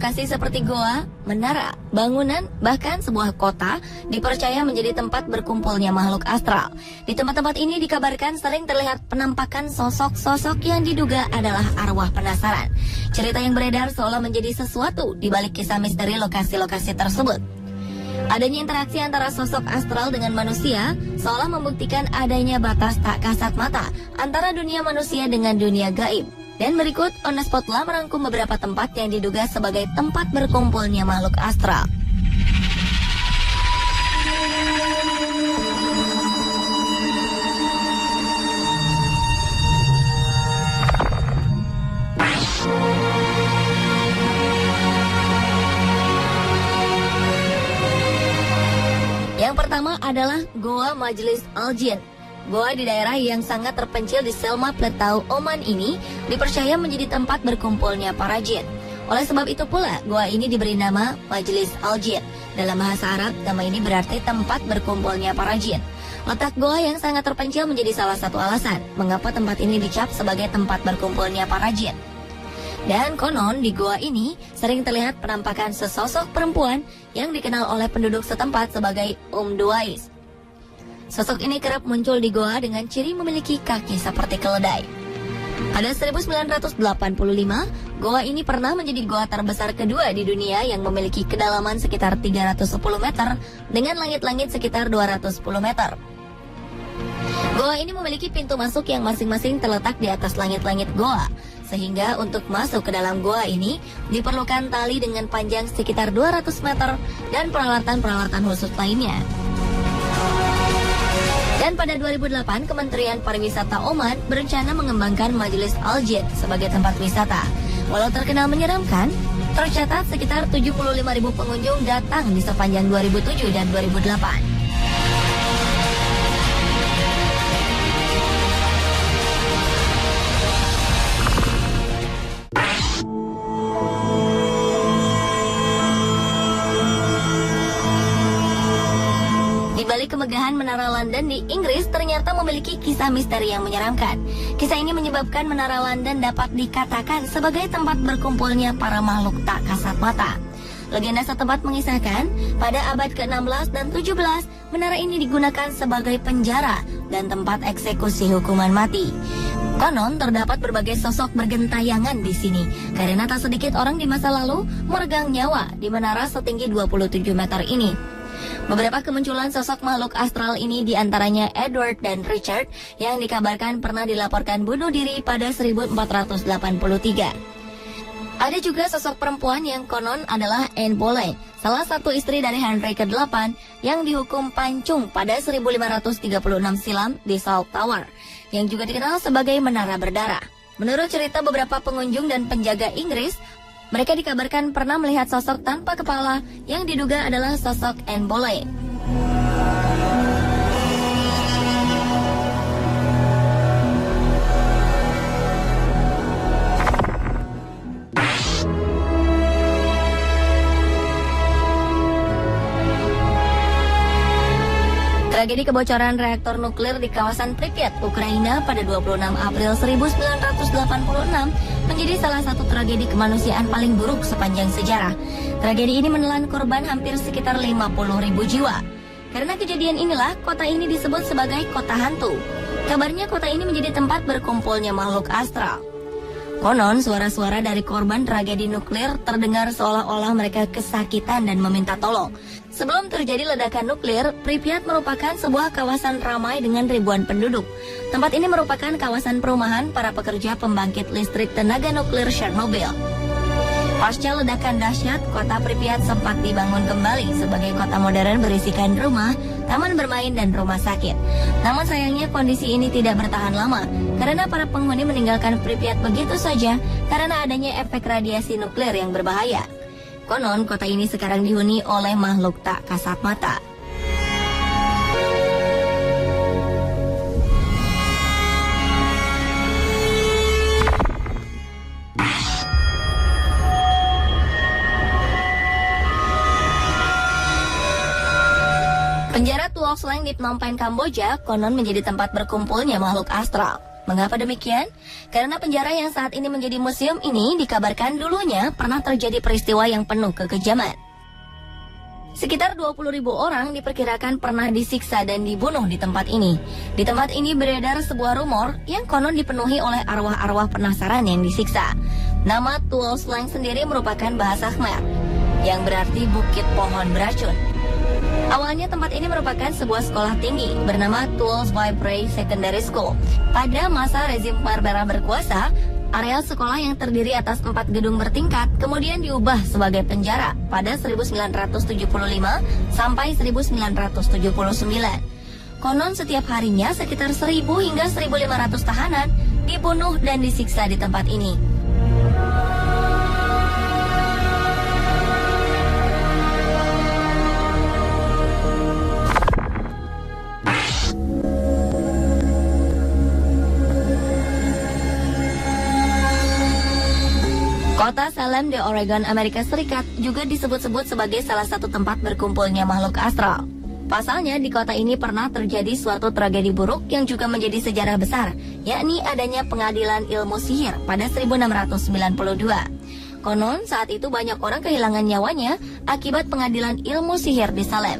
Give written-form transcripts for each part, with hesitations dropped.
lokasi seperti goa, menara, bangunan, bahkan sebuah kota dipercaya menjadi tempat berkumpulnya makhluk astral. Di tempat-tempat ini dikabarkan sering terlihat penampakan sosok-sosok yang diduga adalah arwah penasaran. Cerita yang beredar seolah menjadi sesuatu di balik kisah misteri lokasi-lokasi tersebut. Adanya interaksi antara sosok astral dengan manusia seolah membuktikan adanya batas tak kasat mata antara dunia manusia dengan dunia gaib. Dan berikut On The Spot telah merangkum beberapa tempat yang diduga sebagai tempat berkumpulnya makhluk astral. Yang pertama adalah Goa Majlis Al-Jin. Goa di daerah yang sangat terpencil di Selma Plateau, Oman ini dipercaya menjadi tempat berkumpulnya para jin. Oleh sebab itu pula, goa ini diberi nama Majlis Al-Jin. Dalam bahasa Arab, nama ini berarti tempat berkumpulnya para jin. Letak goa yang sangat terpencil menjadi salah satu alasan mengapa tempat ini dicap sebagai tempat berkumpulnya para jin. Dan konon di goa ini sering terlihat penampakan sesosok perempuan yang dikenal oleh penduduk setempat sebagai Duais. Sosok ini kerap muncul di goa dengan ciri memiliki kaki seperti keledai. Pada 1985, goa ini pernah menjadi goa terbesar kedua di dunia yang memiliki kedalaman sekitar 310 meter dengan langit-langit sekitar 210 meter. Goa ini memiliki pintu masuk yang masing-masing terletak di atas langit-langit goa, sehingga untuk masuk ke dalam goa ini diperlukan tali dengan panjang sekitar 200 meter dan peralatan-peralatan khusus lainnya. Dan pada 2008, Kementerian Pariwisata Oman berencana mengembangkan Majlis Al-Jin sebagai tempat wisata. Walau terkenal menyeramkan, tercatat sekitar 75.000 pengunjung datang di sepanjang 2007 dan 2008. Di balik kemegahan Menara London di Inggris ternyata memiliki kisah misteri yang menyeramkan. Kisah ini menyebabkan Menara London dapat dikatakan sebagai tempat berkumpulnya para makhluk tak kasat mata. Legenda setempat mengisahkan, pada abad ke-16 dan 17, menara ini digunakan sebagai penjara dan tempat eksekusi hukuman mati. Konon terdapat berbagai sosok bergentayangan di sini, karena tak sedikit orang di masa lalu meregang nyawa di menara setinggi 27 meter ini. Beberapa kemunculan sosok makhluk astral ini diantaranya Edward dan Richard yang dikabarkan pernah dilaporkan bunuh diri pada 1483. Ada juga sosok perempuan yang konon adalah Anne Boleyn, salah satu istri dari Henry ke-8 yang dihukum pancung pada 1536 silam di Salt Tower, yang juga dikenal sebagai Menara Berdarah. Menurut cerita beberapa pengunjung dan penjaga Inggris, mereka dikabarkan pernah melihat sosok tanpa kepala yang diduga adalah sosok Anne Boleyn. Tragedi kebocoran reaktor nuklir di kawasan Pripyat, Ukraina pada 26 April 1986 menjadi salah satu tragedi kemanusiaan paling buruk sepanjang sejarah. Tragedi ini menelan korban hampir sekitar 50.000 jiwa. Karena kejadian inilah kota ini disebut sebagai kota hantu. Kabarnya kota ini menjadi tempat berkumpulnya makhluk astral. Konon suara-suara dari korban tragedi nuklir terdengar seolah-olah mereka kesakitan dan meminta tolong. Sebelum terjadi ledakan nuklir, Pripyat merupakan sebuah kawasan ramai dengan ribuan penduduk. Tempat ini merupakan kawasan perumahan para pekerja pembangkit listrik tenaga nuklir Chernobyl. Pasca ledakan dahsyat, kota Pripyat sempat dibangun kembali sebagai kota modern berisikan rumah, taman bermain, dan rumah sakit. Namun sayangnya kondisi ini tidak bertahan lama, karena para penghuni meninggalkan Pripyat begitu saja karena adanya efek radiasi nuklir yang berbahaya. Konon, kota ini sekarang dihuni oleh makhluk tak kasat mata. Penjara Tuok Sleng di Phnom Penh, Kamboja, konon menjadi tempat berkumpulnya makhluk astral. Mengapa demikian? Karena penjara yang saat ini menjadi museum ini dikabarkan dulunya pernah terjadi peristiwa yang penuh kekejaman. Sekitar 20.000 orang diperkirakan pernah disiksa dan dibunuh di tempat ini. Di tempat ini beredar sebuah rumor yang konon dipenuhi oleh arwah-arwah penasaran yang disiksa. Nama Tuol Sleng sendiri merupakan bahasa Khmer, yang berarti bukit pohon beracun. Awalnya tempat ini merupakan sebuah sekolah tinggi bernama Tuol Svai Prey Secondary School. Pada masa rezim Khmer Merah berkuasa, areal sekolah yang terdiri atas 4 gedung bertingkat kemudian diubah sebagai penjara pada 1975 sampai 1979. Konon setiap harinya sekitar 1.000 hingga 1.500 tahanan dibunuh dan disiksa di tempat ini. Kota Salem di Oregon, Amerika Serikat juga disebut-sebut sebagai salah satu tempat berkumpulnya makhluk astral. Pasalnya di kota ini pernah terjadi suatu tragedi buruk yang juga menjadi sejarah besar, yakni adanya pengadilan ilmu sihir pada 1692. Konon saat itu banyak orang kehilangan nyawanya akibat pengadilan ilmu sihir di Salem.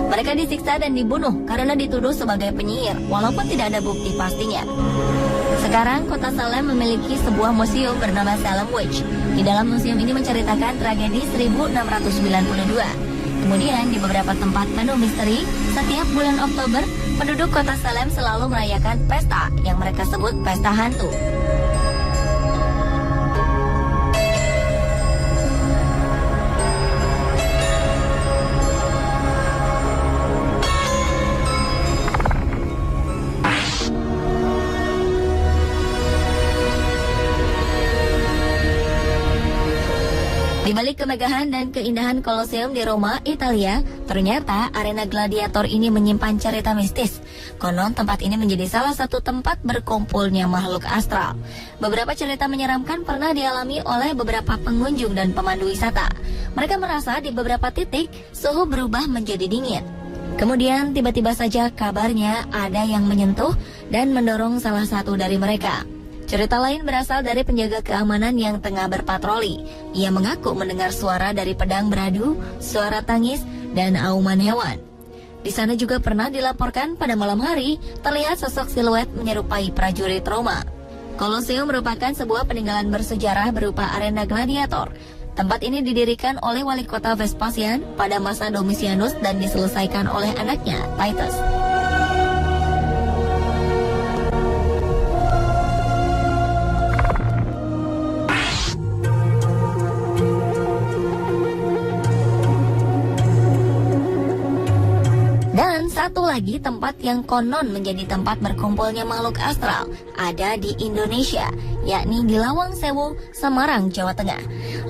Mereka disiksa dan dibunuh karena dituduh sebagai penyihir, walaupun tidak ada bukti pastinya. Sekarang kota Salem memiliki sebuah museum bernama Salem Witch. Di dalam museum ini menceritakan tragedi 1692. Kemudian di beberapa tempat penuh misteri, setiap bulan Oktober, penduduk kota Salem selalu merayakan pesta yang mereka sebut pesta hantu. Di balik kemegahan dan keindahan Koloseum di Roma, Italia, ternyata arena gladiator ini menyimpan cerita mistis. Konon tempat ini menjadi salah satu tempat berkumpulnya makhluk astral. Beberapa cerita menyeramkan pernah dialami oleh beberapa pengunjung dan pemandu wisata. Mereka merasa di beberapa titik suhu berubah menjadi dingin. Kemudian tiba-tiba saja kabarnya ada yang menyentuh dan mendorong salah satu dari mereka. Cerita lain berasal dari penjaga keamanan yang tengah berpatroli. Ia mengaku mendengar suara dari pedang beradu, suara tangis, dan auman hewan. Di sana juga pernah dilaporkan pada malam hari terlihat sosok siluet menyerupai prajurit Roma. Koloseum merupakan sebuah peninggalan bersejarah berupa arena gladiator. Tempat ini didirikan oleh wali kota Vespasian pada masa Domitianus dan diselesaikan oleh anaknya, Titus. Dan satu lagi tempat yang konon menjadi tempat berkumpulnya makhluk astral ada di Indonesia, yakni di Lawang Sewu, Semarang, Jawa Tengah.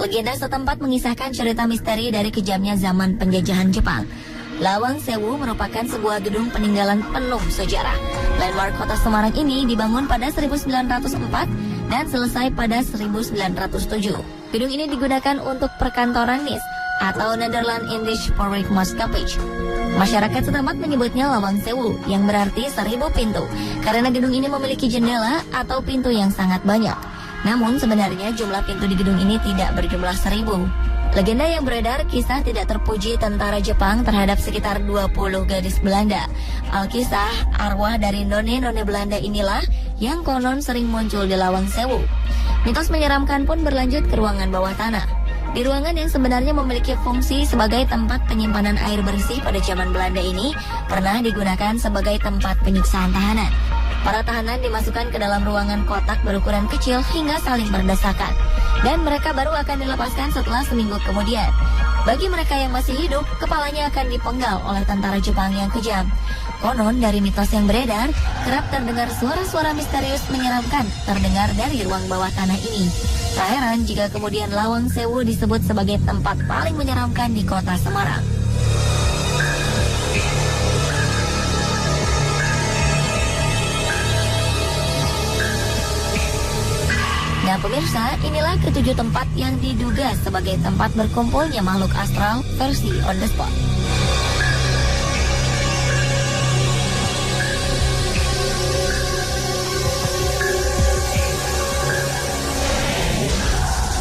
Legenda setempat mengisahkan cerita misteri dari kejamnya zaman penjajahan Jepang. Lawang Sewu merupakan sebuah gedung peninggalan penuh sejarah. Landmark kota Semarang ini dibangun pada 1904 dan selesai pada 1907. Gedung ini digunakan untuk perkantoran NIS atau Netherlands Indisch Spoorwegmaatschappij. Masyarakat setempat menyebutnya Lawang Sewu, yang berarti 1000 pintu, karena gedung ini memiliki jendela atau pintu yang sangat banyak. Namun sebenarnya jumlah pintu di gedung ini tidak berjumlah 1000. Legenda yang beredar kisah tidak terpuji tentara Jepang terhadap sekitar 20 gadis Belanda. Alkisah, arwah dari none-none Belanda inilah yang konon sering muncul di Lawang Sewu. Mitos menyeramkan pun berlanjut ke ruangan bawah tanah. Di ruangan yang sebenarnya memiliki fungsi sebagai tempat penyimpanan air bersih pada zaman Belanda ini pernah digunakan sebagai tempat penyiksaan tahanan. Para tahanan dimasukkan ke dalam ruangan kotak berukuran kecil hingga saling berdesakan, dan mereka baru akan dilepaskan setelah seminggu kemudian. Bagi mereka yang masih hidup, kepalanya akan dipenggal oleh tentara Jepang yang kejam. Konon dari mitos yang beredar, kerap terdengar suara-suara misterius menyeramkan terdengar dari ruang bawah tanah ini. Tak heran jika kemudian Lawang Sewu disebut sebagai tempat paling menyeramkan di kota Semarang. Nah pemirsa, inilah ketujuh tempat yang diduga sebagai tempat berkumpulnya makhluk astral versi on the spot.